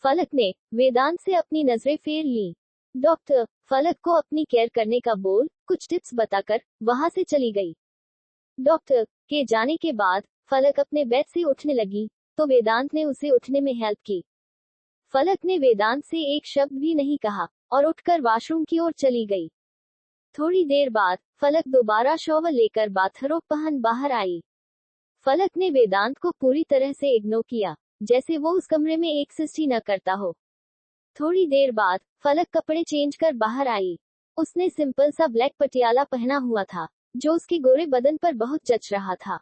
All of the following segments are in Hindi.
फलक ने वेदांत से अपनी नजरें फेर ली। डॉक्टर फलक को अपनी केयर करने का बोल कुछ टिप्स बताकर वहां से चली गई। डॉक्टर के जाने के बाद फलक अपने बेड से उठने लगी तो वेदांत ने उसे उठने में हेल्प की। फलक ने वेदांत से एक शब्द भी नहीं कहा और उठकर वॉशरूम की ओर चली गई। थोड़ी देर बाद फलक दोबारा शॉवर लेकर बाथरोब पहन बाहर आई। फलक ने वेदांत को पूरी तरह से इग्नोर किया, जैसे वो उस कमरे में एक्सिस्ट ही न करता हो। थोड़ी देर बाद फलक कपड़े चेंज कर बाहर आई। उसने सिंपल सा ब्लैक पटियाला पहना हुआ था जो उसके गोरे बदन पर बहुत जच रहा था।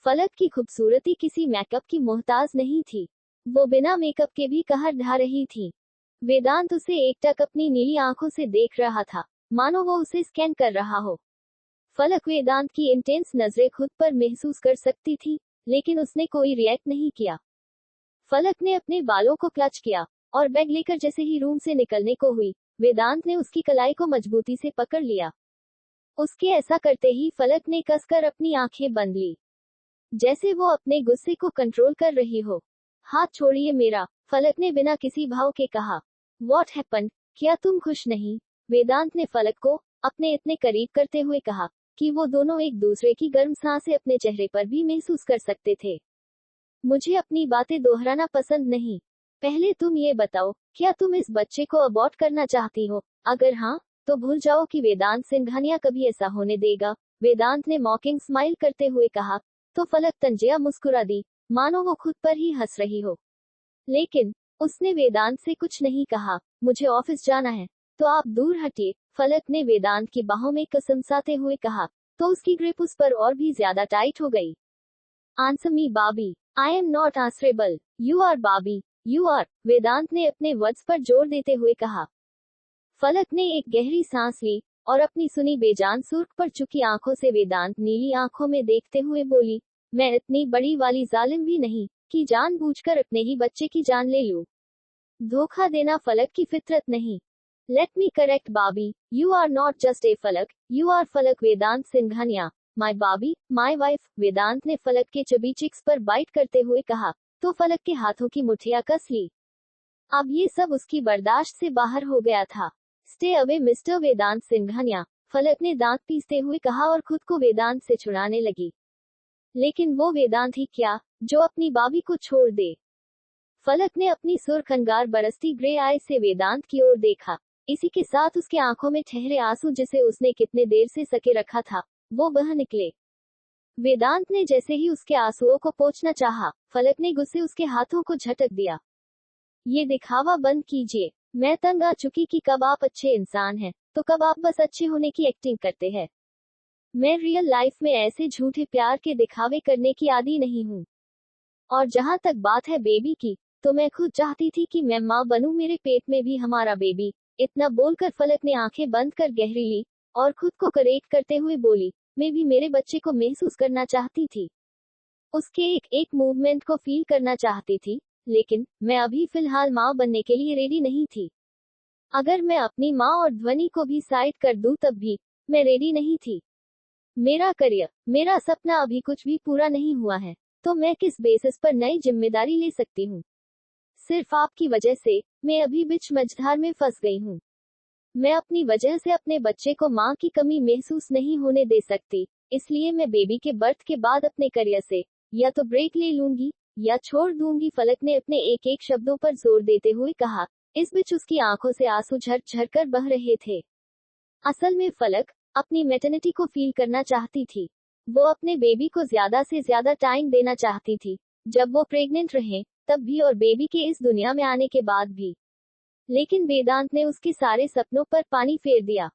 फलक की खूबसूरती किसी मेकअप की मोहताज नहीं थी, वो बिना मेकअप के भी कहर ढा रही थी। वेदांत उसे एकटक अपनी नीली आंखों से देख रहा था, मानो वो उसे स्कैन कर रहा हो। फलक वेदांत की इंटेंस नजरें खुद पर महसूस कर सकती थी, लेकिन उसने कोई रिएक्ट नहीं किया। फलक ने अपने बालों को क्लच किया और बैग लेकर जैसे ही रूम से निकलने को हुई, वेदांत ने उसकी कलाई को मजबूती से पकड़ लिया। उसके ऐसा करते ही फलक ने कसकर अपनी आंखें बंद ली, जैसे वो अपने गुस्से को कंट्रोल कर रही हो। हाथ छोड़िए मेरा, फलक ने बिना किसी भाव के कहा। What happened? क्या तुम खुश नहीं? वेदांत ने फलक को अपने इतने करीब करते हुए कहा कि वो दोनों एक दूसरे की गर्म सांसें अपने चेहरे पर भी महसूस कर सकते थे। मुझे अपनी बातें दोहराना पसंद नहीं। पहले तुम ये बताओ, क्या तुम इस बच्चे को अबॉर्ट करना चाहती हो? अगर हाँ, तो भूल जाओ कि वेदांत सिंघानिया कभी ऐसा होने देगा। वेदांत ने मॉकिंग स्माइल करते हुए कहा। तो फलक तंजिया मुस्कुरा दी, मानो वो खुद पर ही हंस रही हो। लेकिन उसने वेदांत से कुछ नहीं कहा। मुझे ऑफिस जाना है, तो आप दूर हटिए, फलक ने वेदांत की बाहों में कसमसाते हुए कहा, तो उसकी ग्रिप उस पर और भी ज्यादा टाइट हो गई। Answer me baby, I am not answerable, you are baby, you are, Vedant ने अपने वर्ड्स पर जोर देते हुए कहा। फलक ने एक गहरी सांस ली और अपनी सुनी बेजान सुर्ख पर चुकी आंखों से वेदांत नीली आंखों में देखते हुए बोली, मैं इतनी बड़ी वाली जालिम भी नहीं कि जानबूझकर अपने ही बच्चे की जान ले लूं। धोखा देना फलक की फितरत नहीं। Let me correct baby, you are not just a Falak, you are Falak Vedant Singhania, my baby, my wife, Vedant ने फलक के चबी चिक्स पर बाइट करते हुए कहा, तो फलक के हाथों की मुठ्ठियां कस ली। अब ये सब उसकी बर्दाश्त से बाहर हो गया था। स्टे अवे मिस्टर वेदांत सिंघानिया, फलक ने दांत पीसते हुए कहा और खुद को वेदांत से छुड़ाने लगी। लेकिन वो वेदांत ही क्या, जो अपनी बाबी को छोड़ दे। फलक ने अपनी सुर्ख अंगार बरसती ग्रे आई से वेदांत की ओर देखा। इसी के साथ उसके आंखों में ठहरे आंसू जिसे उसने कितने देर से सके रखा था, वो बह निकले। वेदांत ने जैसे ही उसके आंसुओं को पोंछना चाहा, फलक ने गुस्से उसके हाथों को झटक दिया। ये दिखावा बंद कीजिए, मैं तंग आ चुकी कि कब आप अच्छे इंसान हैं, तो कब आप बस अच्छे होने की एक्टिंग करते हैं। मैं रियल लाइफ में ऐसे झूठे प्यार के दिखावे करने की आदी नहीं हूँ। और जहाँ तक बात है बेबी की, तो मैं खुद चाहती थी कि मैं माँ बनूं, मेरे पेट में भी हमारा बेबी। इतना बोलकर फलक ने आंखें बंद कर गहरी ली और खुद को करेक्ट करते हुए बोली, मैं भी मेरे बच्चे को महसूस करना चाहती थी, उसके एक एक मूवमेंट को फील करना चाहती थी, लेकिन मैं अभी फिलहाल माँ बनने के लिए रेडी नहीं थी। अगर मैं अपनी माँ और ध्वनि को भी साइड कर दूं तब भी मैं रेडी नहीं थी। मेरा करियर, मेरा सपना अभी कुछ भी पूरा नहीं हुआ है, तो मैं किस बेसिस पर नई जिम्मेदारी ले सकती हूँ? सिर्फ आपकी वजह से मैं अभी बीच मझधार में फंस गई हूँ। मैं अपनी वजह से अपने बच्चे को माँ की कमी महसूस नहीं होने दे सकती, इसलिए मैं बेबी के बर्थ के बाद अपने करियर से या तो ब्रेक ले लूंगी या छोड़ दूंगी, फलक ने अपने एक एक शब्दों पर जोर देते हुए कहा। इस बीच उसकी आंखों से आंसू झर कर बह रहे थे। असल में फलक अपनी मैटरनिटी को फील करना चाहती थी। वो अपने बेबी को ज्यादा से ज्यादा टाइम देना चाहती थी, जब वो प्रेग्नेंट रहे तब भी और बेबी के इस दुनिया में आने के बाद भी। लेकिन वेदांत ने उसके सारे सपनों पर पानी फेर दिया।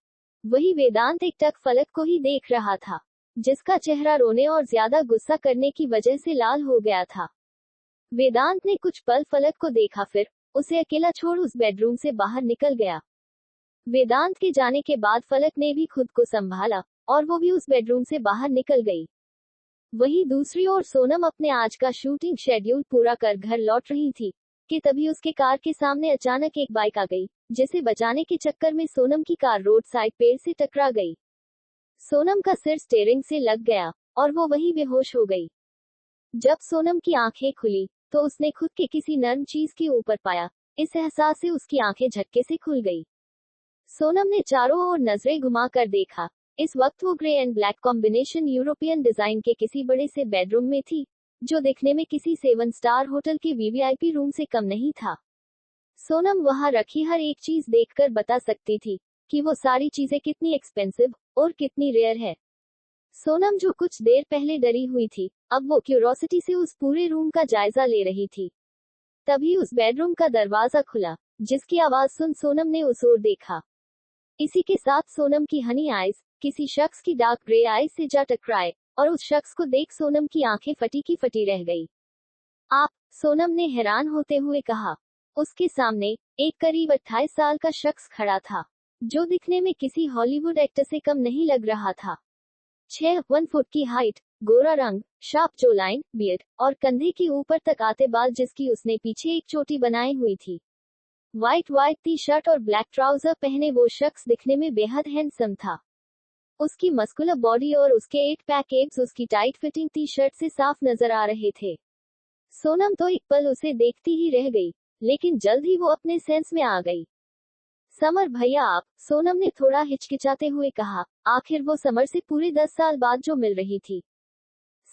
वही वेदांत एक टक फलक को ही देख रहा था, जिसका चेहरा रोने और ज्यादा गुस्सा करने की वजह से लाल हो गया था। वेदांत ने कुछ पल फलक को देखा, फिर उसे अकेला छोड़ उस बेडरूम से बाहर निकल गया। वेदांत के जाने के बाद फलक ने भी खुद को संभाला और वो भी उस बेडरूम से बाहर निकल गई। वहीं दूसरी ओर सोनम अपने आज का शूटिंग शेड्यूल पूरा कर घर लौट रही थी कि तभी उसके कार के सामने अचानक एक बाइक आ गई, जिसे बचाने के चक्कर में सोनम की कार रोड साइड पेड़ से टकरा गई। सोनम का सिर स्टीयरिंग से लग गया और वो वहीं बेहोश हो गई। जब सोनम की आंखें खुली तो उसने खुद के किसी नर्म चीज के ऊपर पाया इस एहसास से उसकी आंखें झटके से खुल गई। सोनम ने चारों ओर नजरें घुमाकर देखा। इस वक्त वो grey and black combination European design के किसी बड़े से बेडरूम में थी, जो दिखने में किसी 7 स्टार होटल के वीवीआईपी रूम से कम नहीं था। सोनम वहां रखी हर एक चीज देखकर बता सकती थी कि वो सारी चीजें कितनी एक्सपेंसिव और कितनी रेयर है। सोनम जो कुछ देर पहले डरी हुई थी, अब वो क्यूरोसिटी से उस पूरे रूम का जायजा ले रही थी। तभी उस बेडरूम का दरवाजा खुला, जिसकी आवाज सुन सोनम ने उस ओर देखा। इसी के साथ सोनम की हनी आइज किसी शख्स की डार्क ग्रे आइज से जा टकराए, और उस शख्स को देख सोनम की आंखें फटी की फटी रह गई। आप, सोनम ने हैरान होते हुए कहा। उसके सामने एक करीब 28 साल का शख्स खड़ा था, जो दिखने में किसी हॉलीवुड एक्टर से कम नहीं लग रहा था। 6 फुट की हाइट, गोरा रंग, शार्प जोलाइन, बियर्ड और कंधे के ऊपर तक आते बाल, जिसकी उसने पीछे एक चोटी बनाई हुई थी। वाइट टी शर्ट और ब्लैक ट्राउजर पहने वो शख्स दिखने में बेहद हैंडसम था। उसकी मस्कुलर बॉडी और उसके 8 पैक एब्स उसकी टाइट फिटिंग टी शर्ट से साफ नजर आ रहे थे। सोनम तो एक पल उसे देखती ही रह गई, लेकिन जल्द ही वो अपने सेंस में आ गई। समर भैया आप, सोनम ने थोड़ा हिचकिचाते हुए कहा। आखिर वो समर से पूरे 10 साल बाद जो मिल रही थी।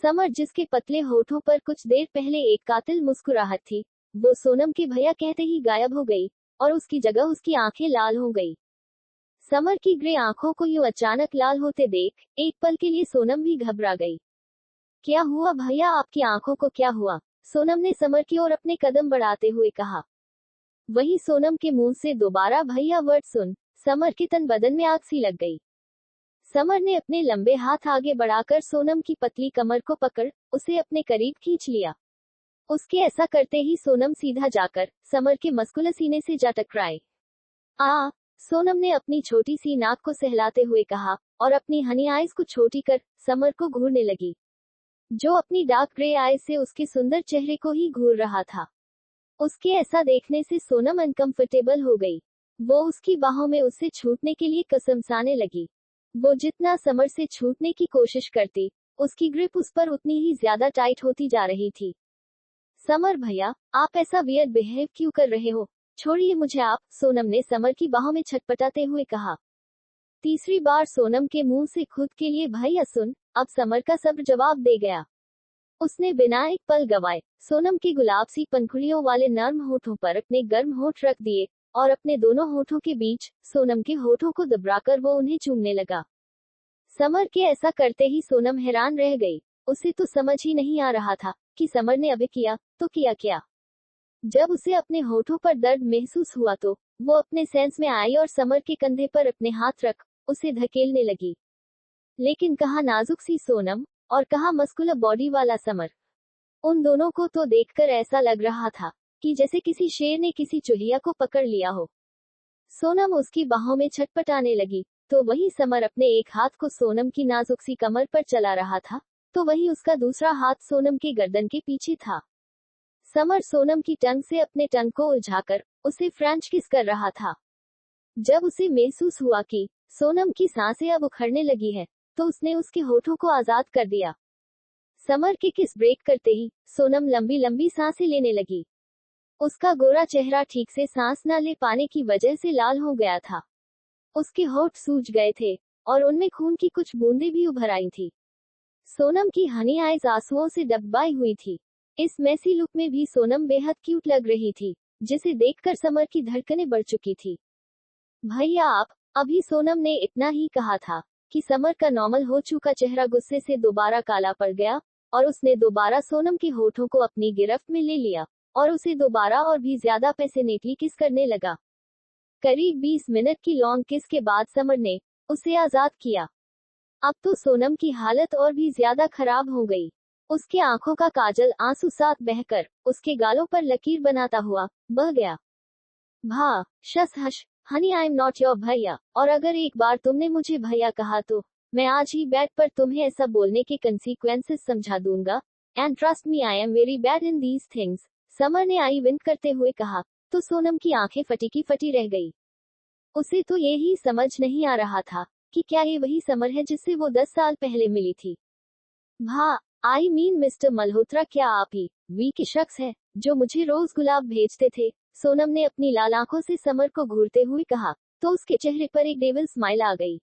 समर, जिसके पतले होठों पर कुछ देर पहले एक कातिल मुस्कुराहट थी, वो सोनम के भैया कहते ही गायब हो गई, और उसकी जगह उसकी आंखें लाल हो गई। समर की ग्रे आंखों को यूं अचानक लाल होते देख एक पल के लिए सोनम भी घबरा गई। क्या हुआ भैया, आपकी आंखों को क्या हुआ? सोनम ने समर की ओर अपने कदम बढ़ाते हुए कहा। वही सोनम के मुंह से दोबारा भैया वर्ड सुन, समर के तन बदन में आग सी लग गई। समर ने अपने लंबे हाथ आगे बढ़ाकर सोनम की पतली कमर को पकड़ उसे अपने करीब खींच लिया। उसके ऐसा करते ही सोनम सीधा जाकर समर के मस्कुलर सीने से जा टकराए। सोनम ने अपनी छोटी सी नाक को सहलाते हुए कहा, और अपनी हनी आइज को छोटी कर समर को घूरने लगी, जो अपनी डार्क ग्रे आइज से उसके सुंदर चेहरे को ही घूर रहा था। उसके ऐसा देखने से सोनम अनकंफर्टेबल हो गई। वो उसकी बाहों में उससे छूटने के लिए कसमसाने लगी। वो जितना समर से छूटने की कोशिश करती, उसकी ग्रिप उस पर उतनी ही ज्यादा टाइट होती जा रही थी। समर भैया, आप ऐसा वियर्ड बिहेव क्यों कर रहे हो? छोड़िए मुझे आप, सोनम ने समर की बाहों में छटपटाते हुए कहा। तीसरी बार सोनम के मुंह से खुद के लिए भैया सुन, अब समर का सब्र जवाब दे गया। उसने बिना एक पल गवाए सोनम की गुलाब सी पंखुड़ियों वाले नर्म होठों पर अपने गर्म होठ रख दिए, और अपने दोनों होठों के बीच सोनम के होठों को दबाकर वो उन्हें चूमने लगा। समर के ऐसा करते ही सोनम हैरान रह गई। उसे तो समझ ही नहीं आ रहा था कि समर ने अभी किया तो किया क्या। जब उसे अपने होठों पर दर्द महसूस हुआ तो वो अपने सेंस में आई और समर के कंधे पर अपने हाथ रख उसे धकेलने लगी। लेकिन कहाँ नाजुक सी सोनम और कहाँ मस्कुलर बॉडी वाला समर। उन दोनों को तो देखकर ऐसा लग रहा था कि जैसे किसी शेर ने किसी चुहिया को पकड़ लिया हो। सोनम उसकी बाहों में छटपटाने लगी, तो वही समर अपने एक हाथ को सोनम की नाजुक सी कमर पर चला रहा था, तो वही उसका दूसरा हाथ सोनम के गर्दन के पीछे था। समर सोनम की टंग से अपने टंग को उलझाकर उसे फ्रेंच किस कर रहा था। जब उसे महसूस हुआ कि सोनम की सांसें अब उखड़ने लगी है, तो उसने उसके होठों को आजाद कर दिया। समर के किस ब्रेक करते ही सोनम लंबी लंबी सांसें लेने लगी। उसका गोरा चेहरा ठीक से सांस न ले पाने की वजह से लाल हो गया था। उसके होठ सूज गए थे, और उनमें खून की कुछ बूंदें भी उभर आई थी। सोनम की हनी आइज आंसुओं से डबडबाई हुई थी। इस मैसी लुक में भी सोनम बेहद क्यूट लग रही थी, जिसे देखकर समर की धड़कनें बढ़ चुकी थी। भैया आप, अभी सोनम ने इतना ही कहा था कि समर का नॉर्मल हो चुका चेहरा गुस्से से दोबारा काला पड़ गया, और उसने दोबारा सोनम के होठों को अपनी गिरफ्त में ले लिया, और उसे दोबारा और भी ज्यादा पैशनेटली किस करने लगा। करीब 20 मिनट की लॉन्ग किस के बाद समर ने उसे आजाद किया। अब तो सोनम की हालत और भी ज्यादा खराब हो गई। उसके आंखों का काजल आंसू साथ बहकर उसके गालों पर लकीर बनाता हुआ बह गया। भा शस हश honey, I am not your भैया, और अगर एक बार तुमने मुझे भैया कहा तो मैं आज ही बैड पर तुम्हें ऐसा बोलने के कंसीक्वेंसेस समझा दूंगा। And trust me, I am very bad in these things, summer ने आई विंक करते हुए कहा। तो सोनम की आंखें फटी की फटी रह गई। उसे तो ये ही समझ नहीं आ रहा था कि क्या ये वही समर है जिससे वो 10 साल पहले मिली थी। भा आई मीन मिस्टर मल्होत्रा, क्या आप ही वी के शख्स है जो मुझे रोज गुलाब भेजते थे? सोनम ने अपनी लाल आंखों से समर को घूरते हुए कहा, तो उसके चेहरे पर एक डेविल स्माइल आ गई।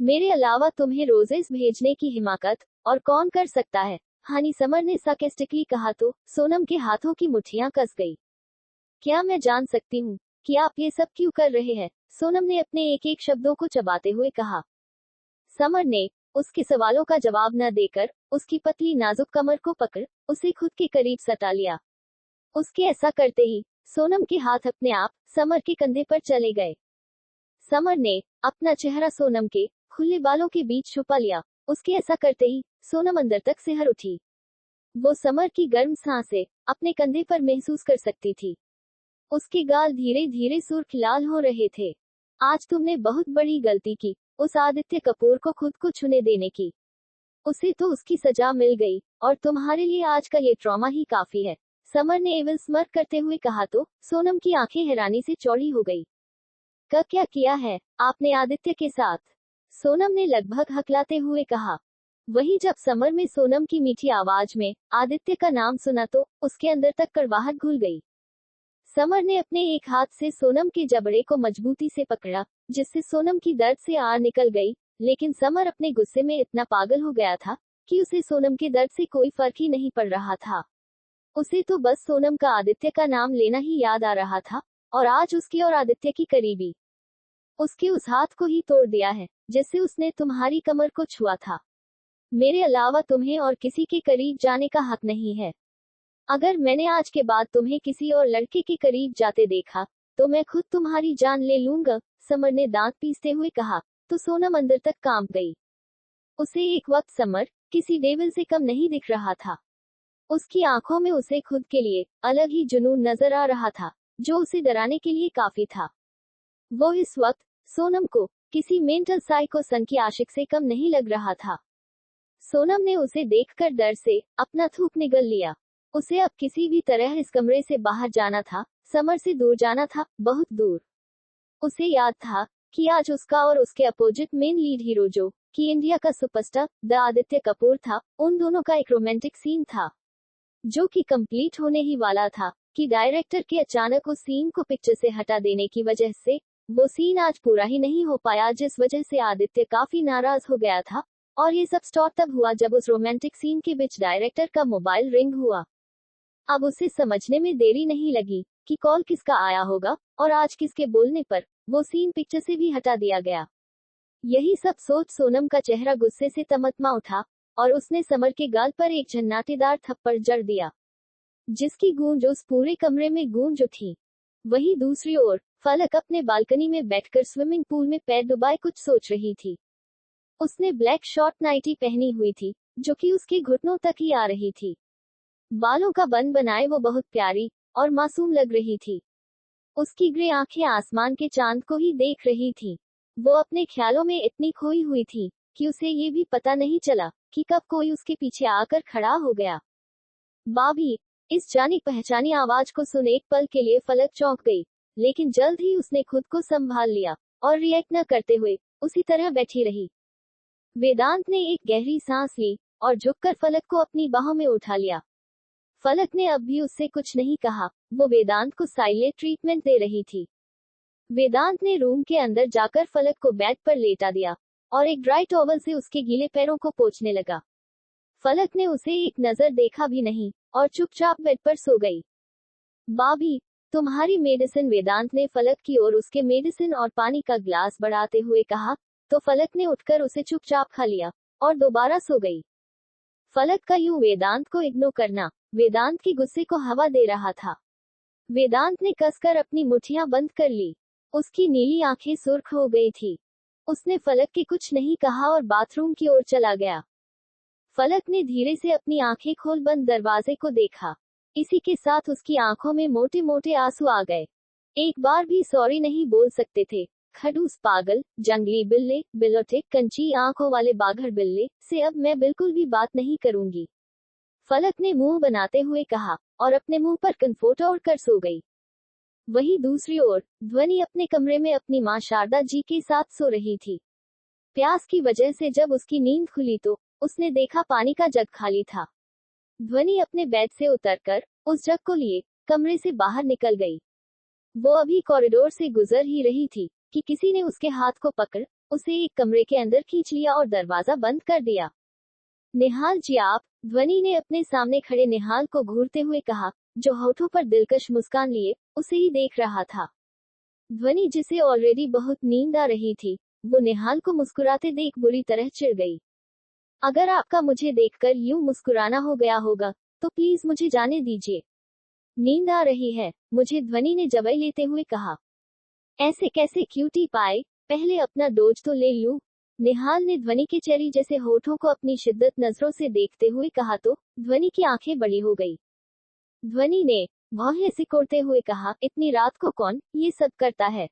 मेरे अलावा तुम्हें रोजेस भेजने की हिमाकत और कौन कर सकता है, हानी, समर ने सार्केस्टिकली कहा। तो सोनम के हाथों की मुट्ठियां कस गई। क्या मैं जान सकती हूँ कि आप ये सब क्यों कर रहे हैं, सोनम ने अपने एक एक शब्दों को चबाते हुए कहा। समर ने उसके सवालों का जवाब न देकर उसकी पतली नाजुक कमर को पकड़ उसे खुद के करीब सटा लिया। उसके ऐसा करते ही सोनम के हाथ अपने आप समर के कंधे पर चले गए। समर ने अपना चेहरा सोनम के खुले बालों के बीच छुपा लिया। उसके ऐसा करते ही सोनम अंदर तक सिहर उठी। वो समर की गर्म सांसें अपने कंधे पर महसूस कर सकती थी। उसके गाल धीरे धीरे सुर्ख लाल हो रहे थे। आज तुमने बहुत बड़ी गलती की, उस आदित्य कपूर को खुद को छूने देने की। उसे तो उसकी सजा मिल गई और तुम्हारे लिए आज का ये ट्रॉमा ही काफी है, समर ने एविल स्मर्क करते हुए कहा। तो सोनम की आंखें हैरानी से चौड़ी हो गई। क्या किया है आपने आदित्य के साथ, सोनम ने लगभग हकलाते हुए कहा। वही जब समर में सोनम की मीठी आवाज में आदित्य का नाम सुना तो उसके अंदर तक कड़वाहट घुल गई। समर ने अपने एक हाथ से सोनम के जबड़े को मजबूती से पकड़ा, जिससे सोनम की दर्द से आड़ निकल गई। लेकिन समर अपने गुस्से में इतना पागल हो गया था कि उसे सोनम के दर्द से कोई फर्क ही नहीं पड़ रहा था। उसे तो बस सोनम का आदित्य का नाम लेना ही याद आ रहा था, और आज उसकी और आदित्य की करीबी उसके उस हाथ को ही तोड़ दिया है जिससे उसने तुम्हारी कमर को छुआ था। मेरे अलावा तुम्हें और किसी के करीब जाने का हक नहीं है। अगर मैंने आज के बाद तुम्हें किसी और लड़के के करीब जाते देखा तो मैं खुद तुम्हारी जान ले लूंगा, समर ने दांत पीसते हुए कहा। तो सोनम अंदर तक कांप गई। उसे एक वक्त समर किसी डेविल से कम नहीं दिख रहा था। उसकी आंखों में उसे खुद के लिए अलग ही जुनून नजर आ रहा था, जो उसे डराने के लिए काफी था। वो इस वक्त सोनम को किसी मेंटल साइकोसन की आशिक से कम नहीं लग रहा था। सोनम ने उसे देखकर डर से अपना थूक निगल लिया। उसे अब किसी भी तरह इस कमरे से बाहर जाना था, समर से दूर जाना था, बहुत दूर। उसे याद था कि आज उसका और उसके अपोजिट मेन लीड हीरो जो कि इंडिया का सुपरस्टार द आदित्य कपूर था, उन दोनों का एक रोमांटिक सीन था जो कि कंप्लीट होने ही वाला था कि डायरेक्टर के अचानक उस सीन को पिक्चर से हटा देने की वजह से वो सीन आज पूरा ही नहीं हो पाया, जिस वजह से आदित्य काफी नाराज हो गया था। और ये सब स्टार्ट तब हुआ जब उस रोमांटिक सीन के बीच डायरेक्टर का मोबाइल रिंग हुआ। अब उसे समझने में देरी नहीं लगी कि कॉल किसका आया होगा और आज किसके बोलने पर वो सीन पिक्चर से भी हटा दिया गया। यही सब सोच सोनम का चेहरा गुस्से से तमतमा उठा और उसने समर के गाल पर एक झन्नाटेदार थप्पड़ जड़ दिया, जिसकी गूंज उस पूरे कमरे में गूंज उठी। वहीं दूसरी ओर फलक अपने बालकनी में बैठकर स्विमिंग पूल में पैर डुबाए कुछ सोच रही थी। उसने ब्लैक शॉर्ट नाइटी पहनी हुई थी जो कि उसके घुटनों तक ही आ रही थी। बालों का बन बनाए वो बहुत प्यारी और मासूम लग रही थी। उसकी ग्रे आंखें आसमान के चांद को ही देख रही थी। वो अपने ख्यालों में इतनी खोई हुई थी कि उसे ये भी पता नहीं चला कि कब कोई उसके पीछे आकर खड़ा हो गया। बाबी, इस जानी पहचानी आवाज को सुन एक पल के लिए फलक चौंक गई, लेकिन जल्द ही उसने खुद को संभाल लिया और रिएक्ट न करते हुए उसी तरह बैठी रही। वेदांत ने एक गहरी सांस ली और झुककर फलक को अपनी बाहों में उठा लिया। फलक ने अब भी उससे कुछ नहीं कहा, वो वेदांत को साइलेंट ट्रीटमेंट दे रही थी। वेदांत ने रूम के अंदर जाकर फलक को बेड पर लेटा दिया और एक ड्राई टॉवल से उसके गीले पैरों को पोंछने लगा। फलक ने उसे एक नजर देखा भी नहीं और चुपचाप बेड पर सो गई। बाबी, तुम्हारी मेडिसिन, वेदांत ने फलक की ओर उसके मेडिसिन और पानी का ग्लास बढ़ाते हुए कहा। तो फलक ने उठकर उसे चुपचाप खा लिया और दोबारा सो गई। फलक का यूं वेदांत को इग्नोर करना वेदांत के गुस्से को हवा दे रहा था। वेदांत ने कसकर अपनी मुट्ठियां बंद कर ली। उसकी नीली आंखें सुर्ख हो गई थी। उसने फलक के कुछ नहीं कहा और बाथरूम की ओर चला गया। फलक ने धीरे से अपनी आंखें खोल बंद दरवाजे को देखा। इसी के साथ उसकी आंखों में मोटे मोटे आंसू आ गए। एक बार भी सॉरी नहीं बोल सकते थे। खड़ूस, पागल, जंगली बिल्ले, बिलोटे, कंची आंखों वाले बाघर बिल्ले से अब मैं बिल्कुल भी बात नहीं करूंगी, फलक ने मुंह बनाते हुए कहा और अपने मुंह पर कन्फोट ओढ़कर सो गई। वहीं दूसरी ओर ध्वनि अपने कमरे में अपनी मां शारदा जी के साथ सो रही थी। प्यास की वजह से जब उसकी नींद खुली तो उसने देखा पानी का जग खाली था। ध्वनि अपने बेड से उतरकर उस जग को लिए कमरे से बाहर निकल गई। वो अभी कॉरिडोर से गुजर ही रही थी कि किसी ने उसके हाथ को पकड़ उसे एक कमरे के अंदर खींच लिया और दरवाजा बंद कर दिया। निहाल जी आप, ध्वनि ने अपने सामने खड़े निहाल को घूरते हुए कहा, जो होठों पर दिलकश मुस्कान लिए उसे ही देख रहा था। ध्वनि, जिसे ऑलरेडी बहुत नींद आ रही थी, वो निहाल को मुस्कुराते देख बुरी तरह चिढ़ गई। अगर आपका मुझे देखकर यूं मुस्कुराना हो गया होगा तो प्लीज मुझे जाने दीजिए। नींद आ रही है मुझे, ध्वनि ने जवाब लेते हुए कहा। ऐसे कैसे क्यूटी पाए, पहले अपना डोज तो ले लूं। निहाल ने ध्वनि के चेरी जैसे होठों को अपनी शिद्दत नजरों से देखते हुए कहा तो ध्वनि की आंखें बड़ी हो गई। ध्वनि ने भौहें सिकोड़ते हुए कहा, इतनी रात को कौन ये सब करता है?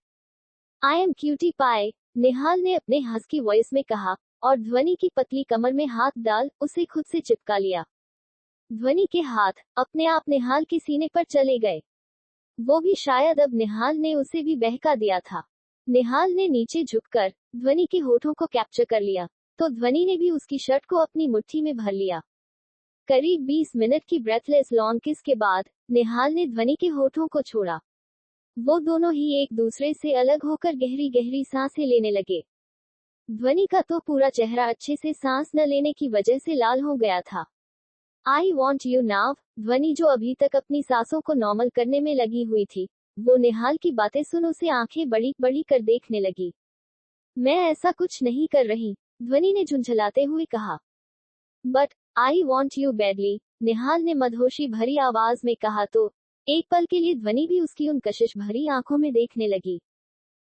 आई एम क्यूटी पाए, निहाल ने अपने हस्की वॉइस में कहा और ध्वनि की पतली कमर में हाथ डाल उसे खुद से चिपका लिया। ध्वनि के हाथ अपने आप निहाल के सीने पर चले गए। वो भी शायद अब निहाल ने उसे भी बहका दिया था। निहाल ने नीचे झुककर ध्वनि के होठों को कैप्चर कर लिया तो ध्वनि ने भी उसकी शर्ट को अपनी मुट्ठी में भर लिया। करीब 20 मिनट की ब्रेथलेस लॉन्ग किस के बाद निहाल ने ध्वनि के होठों को छोड़ा। वो दोनों ही एक दूसरे से अलग होकर गहरी गहरी सांसें लेने लगे। ध्वनि का तो पूरा चेहरा अच्छे से सांस न लेने की वजह से लाल हो गया था। आई वॉन्ट यू नाउ, ध्वनि जो अभी तक अपनी सांसों को नॉर्मल करने में लगी हुई थी, वो निहाल की बातें सुन उसे आंखें बड़ी बड़ी कर देखने लगी। मैं ऐसा कुछ नहीं कर रही, ध्वनि ने झुंझलाते हुए कहा। But I want you badly, Nihal ने मदहोशी भरी आवाज में कहा तो एक पल के लिए ध्वनि भी उसकी उन कशिश भरी आंखों में देखने लगी।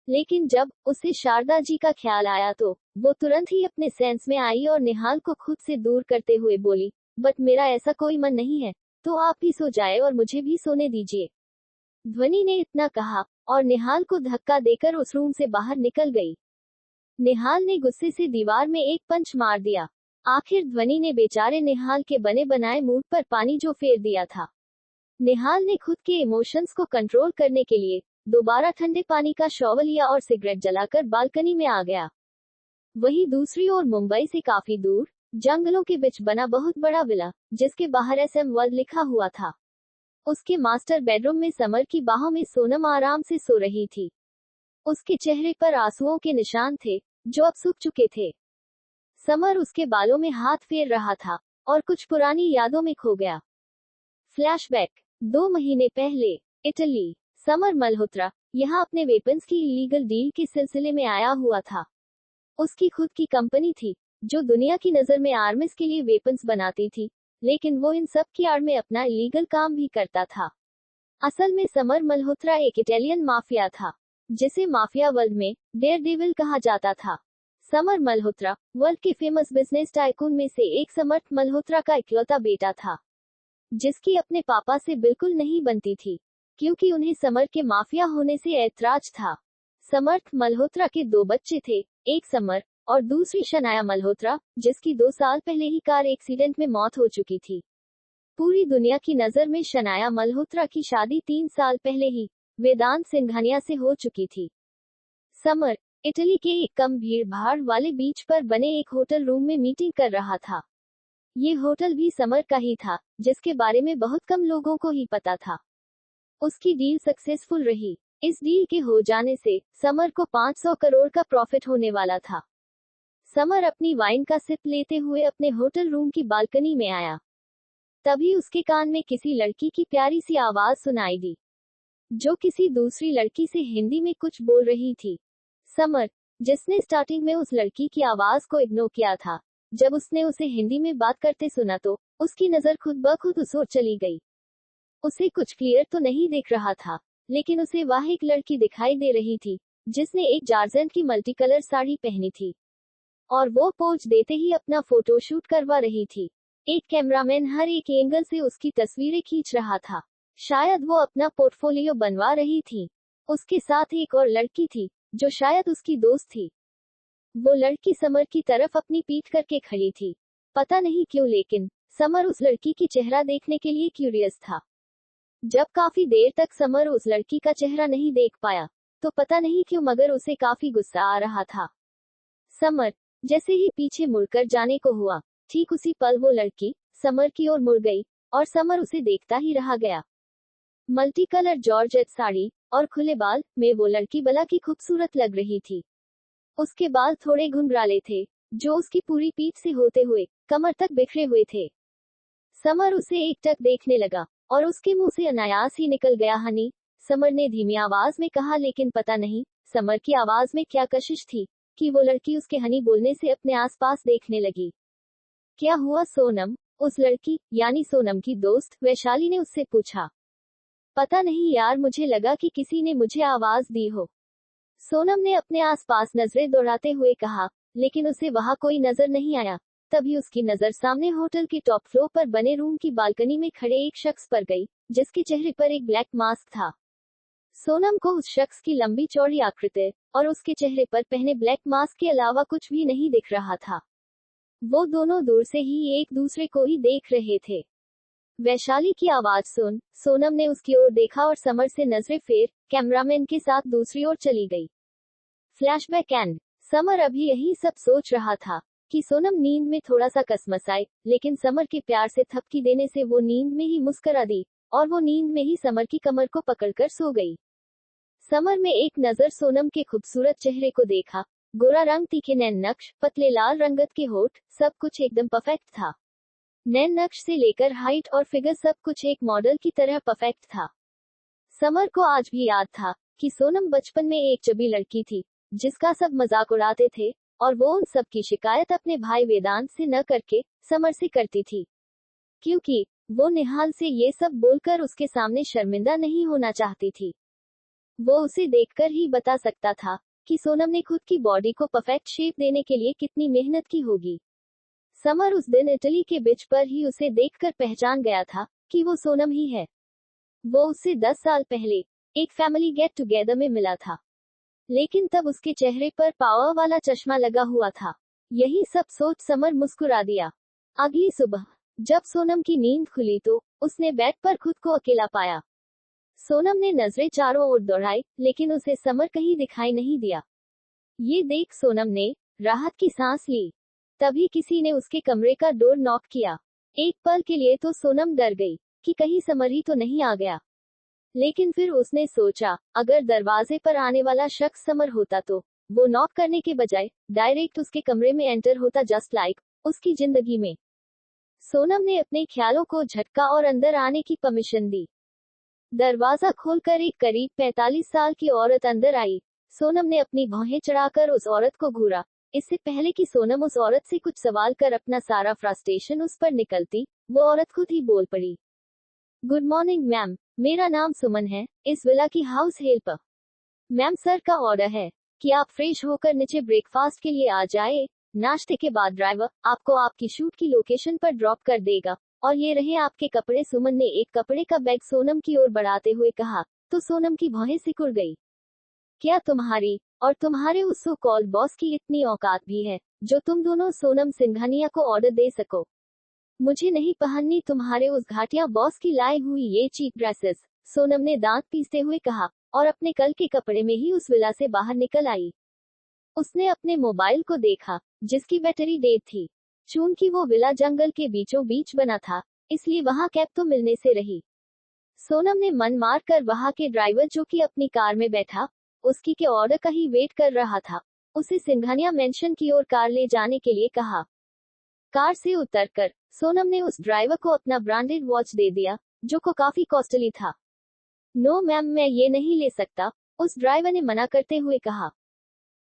लेकिन जब उसे शारदा जी का ख्याल आया तो वो तुरंत ही अपने सेंस में आई और निहाल को खुद से दूर करते हुए बोली, बट मेरा ऐसा कोई मन नहीं है, तो आप ही सो जाए और मुझे भी सोने दीजिए। ध्वनि ने इतना कहा और निहाल को धक्का देकर उस रूम से बाहर निकल गई। निहाल ने गुस्से से दीवार में एक पंच मार दिया। आखिर ध्वनि ने बेचारे निहाल के बने बनाए मूड पर पानी जो फेर दिया था। निहाल ने खुद के इमोशंस को कंट्रोल करने के लिए दोबारा ठंडे पानी का शॉवर लिया और सिगरेट जलाकर बालकनी में आ गया। वहीं दूसरी ओर मुंबई से काफी दूर जंगलों के बीच बना बहुत बड़ा विला, जिसके बाहर SM वर्ल्ड लिखा हुआ था। उसके मास्टर बेडरूम में समर की बाहों में सोनम आराम से सो रही थी। उसके चेहरे पर आंसुओं के निशान थे जो अब सूख चुके थे। समर उसके बालों में हाथ फेर रहा था और कुछ पुरानी यादों में खो गया। फ्लैशबैक 2 महीने पहले इटली। समर मल्होत्रा यहाँ अपने वेपन्स की इलीगल डील के सिलसिले में आया हुआ था। उसकी खुद की कंपनी थी जो दुनिया की नजर में आर्म्स के लिए वेपन्स बनाती थी, लेकिन वो इन सब की आड़ में अपना इलीगल काम भी करता था। असल में समर मल्होत्रा एक इटालियन माफिया था, जिसे माफिया वर्ल्ड में डेयरडेविल कहा जाता था। समर मल्होत्रा वर्ल्ड के फेमस बिजनेस टाइकून में से एक समर्थ मल्होत्रा का इकलौता बेटा था, जिसकी अपने पापा से बिल्कुल नहीं बनती थी, क्योंकि उन्हें समर के माफिया होने से ऐतराज था। समर्थ मल्होत्रा के 2 बच्चे थे, एक समर और दूसरी शनाया मल्होत्रा, जिसकी 2 साल पहले ही कार एक्सीडेंट में मौत हो चुकी थी। पूरी दुनिया की नजर में शनाया मल्होत्रा की शादी 3 साल पहले ही वेदांत सिंघानिया से हो चुकी थी। समर इटली के एक कम भीड़ भाड़ वाले बीच पर बने एक होटल रूम में मीटिंग कर रहा था। ये होटल भी समर का ही था, जिसके बारे में बहुत कम लोगों को ही पता था। उसकी डील सक्सेसफुल रही। इस डील के हो जाने से समर को 500 करोड़ का प्रॉफिट होने वाला था। समर अपनी वाइन का सिप लेते हुए अपने होटल रूम की बालकनी में आया। तभी उसके कान में किसी लड़की की प्यारी सी आवाज सुनाई दी, जो किसी दूसरी लड़की से हिंदी में कुछ बोल रही थी। समर, जिसने स्टार्टिंग में उस लड़की की आवाज को इग्नोर किया था, जब उसने उसे हिंदी में बात करते सुना तो उसकी नजर खुद ब खुद उस ओर चली गई। उसे कुछ क्लियर तो नहीं दिख रहा था, लेकिन उसे वह एक लड़की दिखाई दे रही थी, जिसने एक जारजेंट की मल्टी कलर साड़ी पहनी थी, और वो पोज देते ही अपना फोटोशूट करवा रही थी। एक कैमरामैन हर एक एंगल से उसकी तस्वीरें खींच रहा था। शायद वो अपना पोर्टफोलियो बनवा रही थी। उसके साथ एक और लड़की थी, जो शायद उसकी दोस्त थी। वो लड़की समर की तरफ अपनी पीठ करके खड़ी थी। पता नहीं क्यों, लेकिन समर उस लड़की की चेहरा देखने के लिए क्यूरियस था। जब काफी देर तक समर उस लड़की का चेहरा नहीं देख पाया, तो पता नहीं क्यों मगर उसे काफी गुस्सा आ रहा था। समर जैसे ही पीछे मुड़कर जाने को हुआ, ठीक उसी पल वो लड़की समर की ओर मुड़ गई और समर उसे देखता ही रहा गया। मल्टी कलर जॉर्जेट साड़ी और खुले बाल में वो लड़की बला की खूबसूरत लग रही थी। उसके बाल थोड़े घुंघराले थे, जो उसकी पूरी पीठ से होते हुए कमर तक बिखरे हुए थे। समर उसे एकटक देखने लगा और उसके मुंह से अनायास ही निकल गया, हनी। समर ने धीमी आवाज में कहा, लेकिन पता नहीं समर की आवाज में क्या कशिश थी कि वो लड़की उसके हनी बोलने से अपने आसपास देखने लगी। क्या हुआ सोनम? उस लड़की यानी सोनम की दोस्त वैशाली ने उससे पूछा। पता नहीं यार, मुझे लगा कि किसी ने मुझे आवाज दी हो। सोनम ने अपने आसपास नजरें दौड़ाते हुए कहा, लेकिन उसे वहां कोई नजर नहीं आया। तभी उसकी नजर सामने होटल के टॉप फ्लोर पर बने रूम की बालकनी में खड़े एक शख्स पर गई, जिसके चेहरे पर एक ब्लैक मास्क था। सोनम को उस शख्स की लंबी चौड़ी आकृति और उसके चेहरे पर पहने ब्लैक मास्क के अलावा कुछ भी नहीं दिख रहा था। वो दोनों दूर से ही एक दूसरे को ही देख रहे थे। वैशाली की आवाज सुन सोनम ने उसकी ओर देखा और समर से नजरें फेर कैमरामैन के साथ दूसरी ओर चली गई। Flashback and. समर अभी यही सब सोच रहा था कि सोनम नींद में थोड़ा सा कसमसाए, लेकिन समर के प्यार से थपकी देने से वो नींद में ही मुस्करा दी और वो नींद में ही समर की कमर को पकड़कर सो गई। समर में एक नजर सोनम के खूबसूरत चेहरे को देखा। गोरा रंग, तीखे नैन नक्श, पतले लाल रंगत के होठ, सब कुछ एकदम परफेक्ट था। नैन नक्श से लेकर हाइट और फिगर सब कुछ एक मॉडल की तरह परफेक्ट था। समर को आज भी याद था कि सोनम बचपन में एक चबी लड़की थी जिसका सब मजाक उड़ाते थे, और वो उन सब की शिकायत अपने भाई वेदांत से न करके समर से करती थी, क्योंकि वो निहाल से ये सब बोलकर उसके सामने शर्मिंदा नहीं होना चाहती थी। वो उसे देखकर ही बता सकता था कि सोनम ने खुद की बॉडी को परफेक्ट शेप देने के लिए कितनी मेहनत की होगी। समर उस दिन इटली के बीच पर ही उसे देखकर पहचान गया था कि वो सोनम ही है। वो उससे 10 साल पहले एक फैमिली गेट टुगेदर में मिला था, लेकिन तब उसके चेहरे पर पावर वाला चश्मा लगा हुआ था। यही सब सोच समर मुस्कुरा दिया। अगली सुबह जब सोनम की नींद खुली तो उसने बेड पर खुद को अकेला पाया। सोनम ने नजरें चारों ओर दौड़ाई, लेकिन उसे समर कहीं दिखाई नहीं दिया। ये देख सोनम ने राहत की सांस ली। तभी किसी ने उसके कमरे का डोर नॉक किया। एक पल के लिए तो सोनम डर गई कि कहीं समर ही तो नहीं आ गया, लेकिन फिर उसने सोचा, अगर दरवाजे पर आने वाला शख्स समर होता तो वो नॉक करने के बजाय डायरेक्ट उसके कमरे में एंटर होता, जस्ट लाइक उसकी जिंदगी में। सोनम ने अपने ख्यालों को झटका और अंदर आने की परमिशन दी। दरवाजा खोलकर एक करीब 45 साल की औरत अंदर आई। सोनम ने अपनी भौहें चढ़ाकर उस औरत को घूरा। इससे पहले कि सोनम उस औरत से कुछ सवाल कर अपना सारा फ्रस्ट्रेशन उस पर निकलती, वो औरत खुद ही बोल पड़ी। गुड मॉर्निंग मैम, मेरा नाम सुमन है, इस विला की हाउस हेल्पर। मैम, सर का ऑर्डर है कि आप फ्रेश होकर नीचे ब्रेकफास्ट के लिए आ जाए। नाश्ते के बाद ड्राइवर आपको आपकी शूट की लोकेशन पर ड्रॉप कर देगा, और ये रहे आपके कपड़े। सुमन ने एक कपड़े का बैग सोनम की ओर बढ़ाते हुए कहा, तो सोनम की भौहें सिकुड़ गई। क्या तुम्हारी और तुम्हारे उस सो कॉल्ड बॉस की इतनी औकात भी है जो तुम दोनों सोनम सिंघानिया को ऑर्डर दे सको? मुझे नहीं पहननी तुम्हारे उस घाटिया बॉस की लाई हुई ये चीप ड्रेसेस, सोनम ने दांत पीसते हुए कहा, और अपने कल के कपड़े में ही उस विला से बाहर निकल आई। उसने अपने मोबाइल को देखा, जिसकी बैटरी डेड थी। चूंकि वो विला जंगल के बीचों बीच बना था, इसलिए वहां कैब तो मिलने से रही। सोनम ने मन मार कर वहां के ड्राइवर, जो कि अपनी कार में बैठा उसकी के ऑर्डर का ही वेट कर रहा था, उसे सिंघानिया मेंशन की ओर कार ले जाने के लिए कहा। कार से उतरकर सोनम ने उस ड्राइवर को अपना ब्रांडेड वॉच दे दिया, जो को काफी कॉस्टली था। नो मैम, मैं ये नहीं ले सकता, उस ड्राइवर ने मना करते हुए कहा।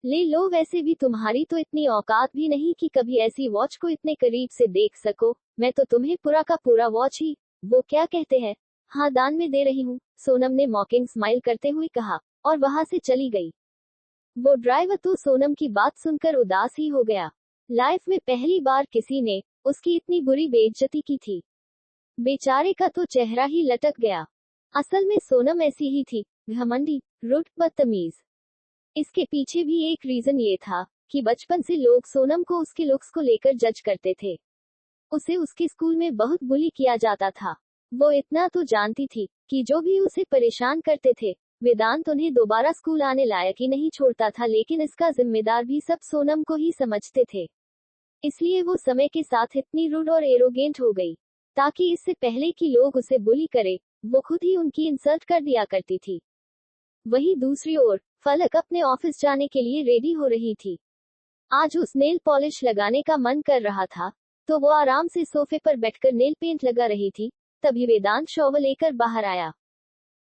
ले लो, वैसे भी तुम्हारी तो इतनी औकात भी नहीं कि कभी ऐसी वॉच को इतने करीब से देख सको। मैं तो तुम्हें पूरा का पूरा वॉच ही, वो क्या कहते हैं, हाँ, दान में दे रही हूँ, सोनम ने मॉकिंग स्माइल करते हुए कहा, और वहां से चली गई। वो ड्राइवर तो सोनम की बात सुनकर उदास ही हो गया। लाइफ में पहली बार किसी ने उसकी इतनी बुरी बेइज्जती की थी। बेचारे का तो चेहरा ही लटक गया। असल में सोनम ऐसी ही थी, घमंडी, रुड, बदतमीज। इसके पीछे भी एक रीजन ये था कि बचपन से लोग सोनम को उसके लुक्स को लेकर जज करते थे। उसे उसके स्कूल में बहुत बुली किया जाता था। वो इतना तो जानती थी कि जो भी उसे परेशान करते थे, वेदांत उन्हें दोबारा स्कूल आने लायक ही नहीं छोड़ता था, लेकिन इसका जिम्मेदार भी सब सोनम को ही समझते थे। इसलिए वो समय के साथ इतनी रूड और एरोगेंट हो गई, ताकि इससे पहले कि लोग उसे बुली करे, वो खुद ही उनकी इंसल्ट कर दिया करती थी। वहीं दूसरी ओर फलक अपने ऑफिस जाने के लिए रेडी हो रही थी। आज उस नेल पॉलिश लगाने का मन कर रहा था, तो वो आराम से सोफे पर बैठकर नेल पेंट लगा रही थी। तभी वेदांत शॉवर लेकर बाहर आया।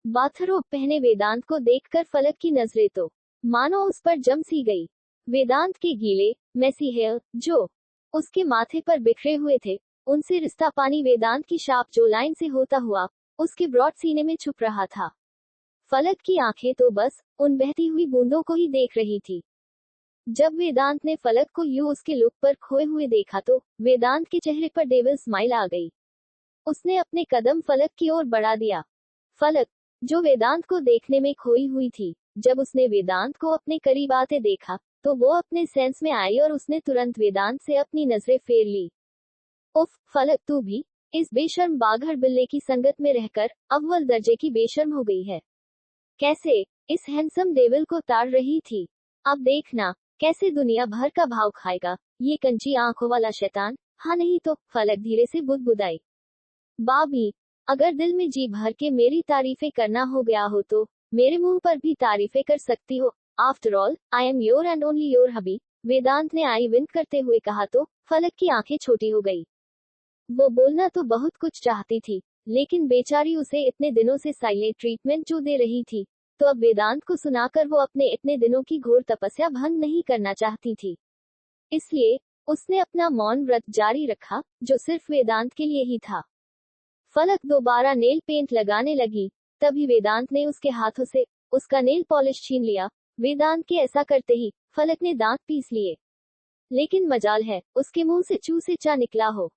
बाथरोब पहने वेदांत को देखकर फलक की नजरें तो मानो उस पर जम सी गई। वेदांत के गीले मैसी हेयर जो उसके माथे पर बिखरे हुए थे, उनसे रिश्ता पानी वेदांत की शार्प जो लाइन से होता हुआ उसके ब्रॉड सीने में छुप रहा था। फलक की आंखें तो बस उन बहती हुई बूंदों को ही देख रही थी। जब वेदांत ने फलक को यूं उसके लुक पर खोए हुए देखा तो वेदांत के चेहरे पर डेविल स्माइल आ गई। उसने अपने कदम फलक की ओर बढ़ा दिया। फलक, जो वेदांत को देखने में खोई हुई थी, जब उसने वेदांत को अपने करीब आते देखा तो वो अपने सेंस में आई और उसने तुरंत वेदांत से अपनी नजरें फेर ली। उफ, फलक तू भी इस बेशर्म बाघड़ बिल्ले की संगत में रहकर अव्वल दर्जे की बेशर्म हो गई है। कैसे इस हैंडसम डेविल को ताड़ रही थी। अब देखना कैसे दुनिया भर का भाव खाएगा ये कंची आंखों वाला शैतान। हाँ नहीं तो, फलक धीरे से बुदबुदाई। बाबी, अगर दिल में जी भर के मेरी तारीफें करना हो गया हो तो मेरे मुंह पर भी तारीफें कर सकती हो। After all I am your and only your hubby, Vedant ने आई विंक करते हुए कहा तो फलक की आंखें छोटी हो गई। वो बोलना तो बहुत कुछ चाहती थी, लेकिन बेचारी उसे इतने दिनों से साइलेंट ट्रीटमेंट जो दे रही थी, तो अब वेदांत को सुनाकर वो अपने इतने दिनों की घोर तपस्या भंग नहीं करना चाहती थी। इसलिए उसने अपना मौन व्रत जारी रखा, जो सिर्फ वेदांत के लिए ही था। फलक दोबारा नेल पेंट लगाने लगी, तभी वेदांत ने उसके हाथों से उसका नेल पॉलिश छीन लिया। वेदांत के ऐसा करते ही फलक ने दांत पीस लिए, लेकिन मजाल है उसके मुंह से चू से चा निकला हो।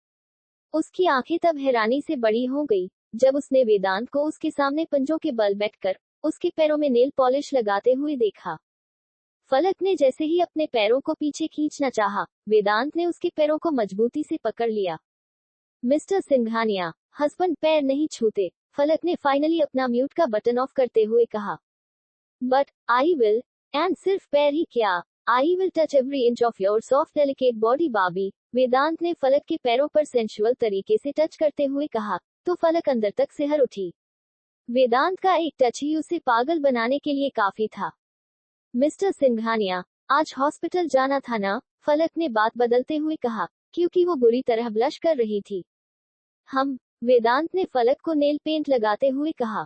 उसकी आंखें तब हैरानी से बड़ी हो गई जब उसने वेदांत को उसके सामने पंजों के बल बैठकर उसके पैरों में नेल पॉलिश लगाते हुए देखा। फलक ने जैसे ही अपने पैरों को पीछे खींचना चाहा, वेदांत ने उसके पैरों को मजबूती से पकड़ लिया। मिस्टर सिंघानिया, हस्बैंड पैर नहीं छूते, फलक ने फाइनली अपना म्यूट का बटन ऑफ करते हुए कहा। बट आई विल, एंड सिर्फ पैर ही क्या, I will touch every inch of your soft delicate body baby, Vedant ने फलक के पैरों पर सेंशुअल तरीके से टच करते हुए कहा, तो फलक अंदर तक सिहर उठी। वेदांत का एक टच ही उसे पागल बनाने के लिए काफी था। मिस्टर सिंघानिया, आज हॉस्पिटल जाना था ना, फलक ने बात बदलते हुए कहा, क्योंकि वो बुरी तरह ब्लश कर रही थी। वेदांत ने फलक को नेल पेंट लगाते हुए कहा।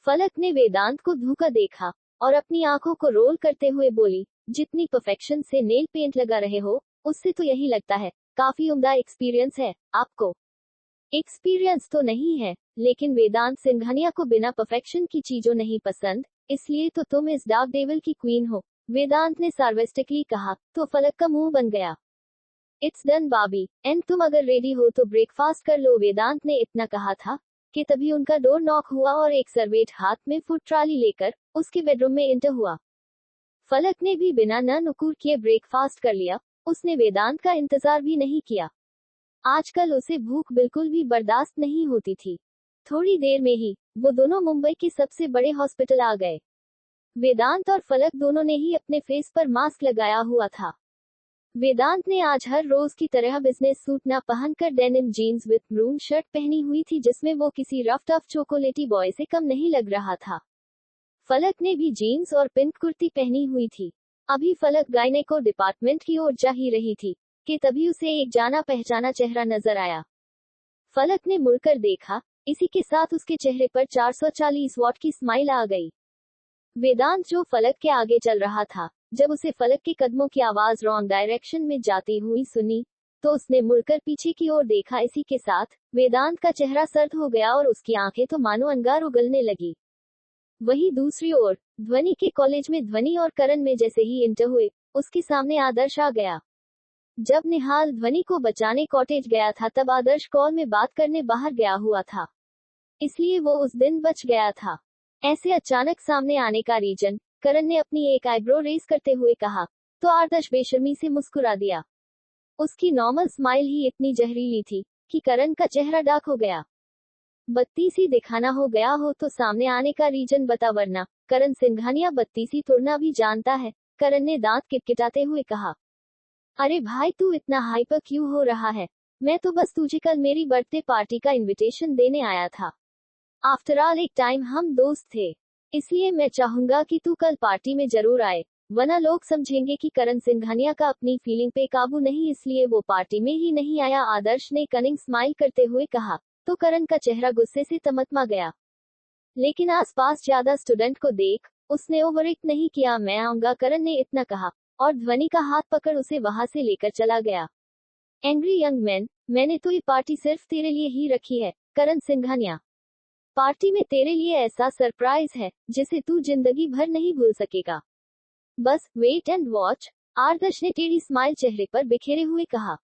फलक ने वेदांत को धूका देखा और अपनी आंखों को रोल करते हुए बोली, जितनी परफेक्शन से नेल पेंट लगा रहे हो, उससे तो यही लगता है काफी उम्दा एक्सपीरियंस है आपको। एक्सपीरियंस तो नहीं है, लेकिन वेदांत सिंघानिया को बिना परफेक्शन की चीजों नहीं पसंद, इसलिए तो तुम इस डार्क डेविल की क्वीन हो, वेदांत ने सार्वेस्टिकली कहा। तो फलक का मुंह बन गया। इट्स डन बाबी, एंड तुम अगर रेडी हो तो ब्रेकफास्ट कर लो, वेदांत ने इतना कहा था कि तभी उनका डोर नॉक हुआ और एक सर्वेंट हाथ में फूड ट्रॉली लेकर उसके बेडरूम में एंटर हुआ। फलक ने भी बिना न नुकुर किए ब्रेकफास्ट कर लिया। उसने वेदांत का इंतजार भी नहीं किया। आजकल उसे भूख बिल्कुल भी बर्दाश्त नहीं होती थी। थोड़ी देर में ही वो दोनों मुंबई के सबसे बड़े हॉस्पिटल आ गए। वेदांत और फलक दोनों ने ही अपने फेस पर मास्क लगाया हुआ था। वेदांत ने आज हर रोज की तरह बिजनेस सूट ना पहनकर denim jeans with maroon shirt पहनी हुई थी, जिसमें वो किसी रफ टफ चॉकलेटी बॉय से कम नहीं लग रहा था। फलक ने भी जीन्स और पिंक कुर्ती पहनी हुई थी। अभी फलक गायनेको डिपार्टमेंट की ओर जा ही रही थी कि तभी उसे एक जाना पहचाना चेहरा नजर आया। फलक ने मुड़कर देखा, इसी के साथ उसके चेहरे पर 440 वॉट की स्माइल आ गई। वेदांत जो फलक के आगे चल रहा था, जब उसे फलक के कदमों की आवाज रॉन्ग डायरेक्शन में जाती हुई सुनी, तो उसने मुड़कर पीछे की ओर देखा। इसी के साथ वेदांत का चेहरा सर्द हो गया और उसकी आंखें तो मानो अंगार उगलने लगी। वहीं दूसरी ओर ध्वनि के कॉलेज में ध्वनि और करण में जैसे ही इंटर हुए, उसके सामने आदर्श आ गया। जब निहाल ध्वनि को बचाने कॉटेज गया था, तब आदर्श कॉल में बात करने बाहर गया हुआ था, इसलिए वो उस दिन बच गया था। ऐसे अचानक सामने आने का रीजन, करण ने अपनी एक आईब्रो रेस करते हुए कहा, तो आदर्श बेशर्मी से मुस्कुरा दिया। उसकी नॉर्मल स्माइल ही इतनी जहरीली थी कि करण का चेहरा डार्क हो गया। बत्तीसी दिखाना हो गया हो तो सामने आने का रीजन बता, वरना करण सिंघानिया बत्तीसी तोड़ना भी जानता है। करण ने दांत किटकिटाते हुए कहा, अरे भाई तू इतना हाइपर क्यों हो रहा है? मैं तो बस तुझे कल मेरी बर्थडे पार्टी का इनविटेशन देने आया था। आफ्टर ऑल एक टाइम हम दोस्त थे। इसलिए मैं चाहूंगा कि तू कल पार्टी में जरूर आए, वरना लोग समझेंगे कि करण सिंघानिया का अपनी फीलिंग पे काबू नहीं, इसलिए वो पार्टी में ही नहीं आया, आदर्श ने कनिंग स्माइल करते हुए कहा। तो करण का चेहरा गुस्से से तमतमा गया, लेकिन आसपास ज्यादा स्टूडेंट को देख उसने ओवरएक्ट नहीं किया। मैं आऊंगा, करण ने इतना कहा और ध्वनि का हाथ पकड़ उसे वहां से लेकर चला गया। एंग्री यंग मैन, मैंने तो ये पार्टी सिर्फ तेरे लिए ही रखी है करण सिंघानिया। पार्टी में तेरे लिए ऐसा सरप्राइज है जिसे तू जिंदगी भर नहीं भूल सकेगा। बस वेट एंड वॉच, आदर्श ने टेढ़ी स्माइल चेहरे पर बिखेरे हुए कहा।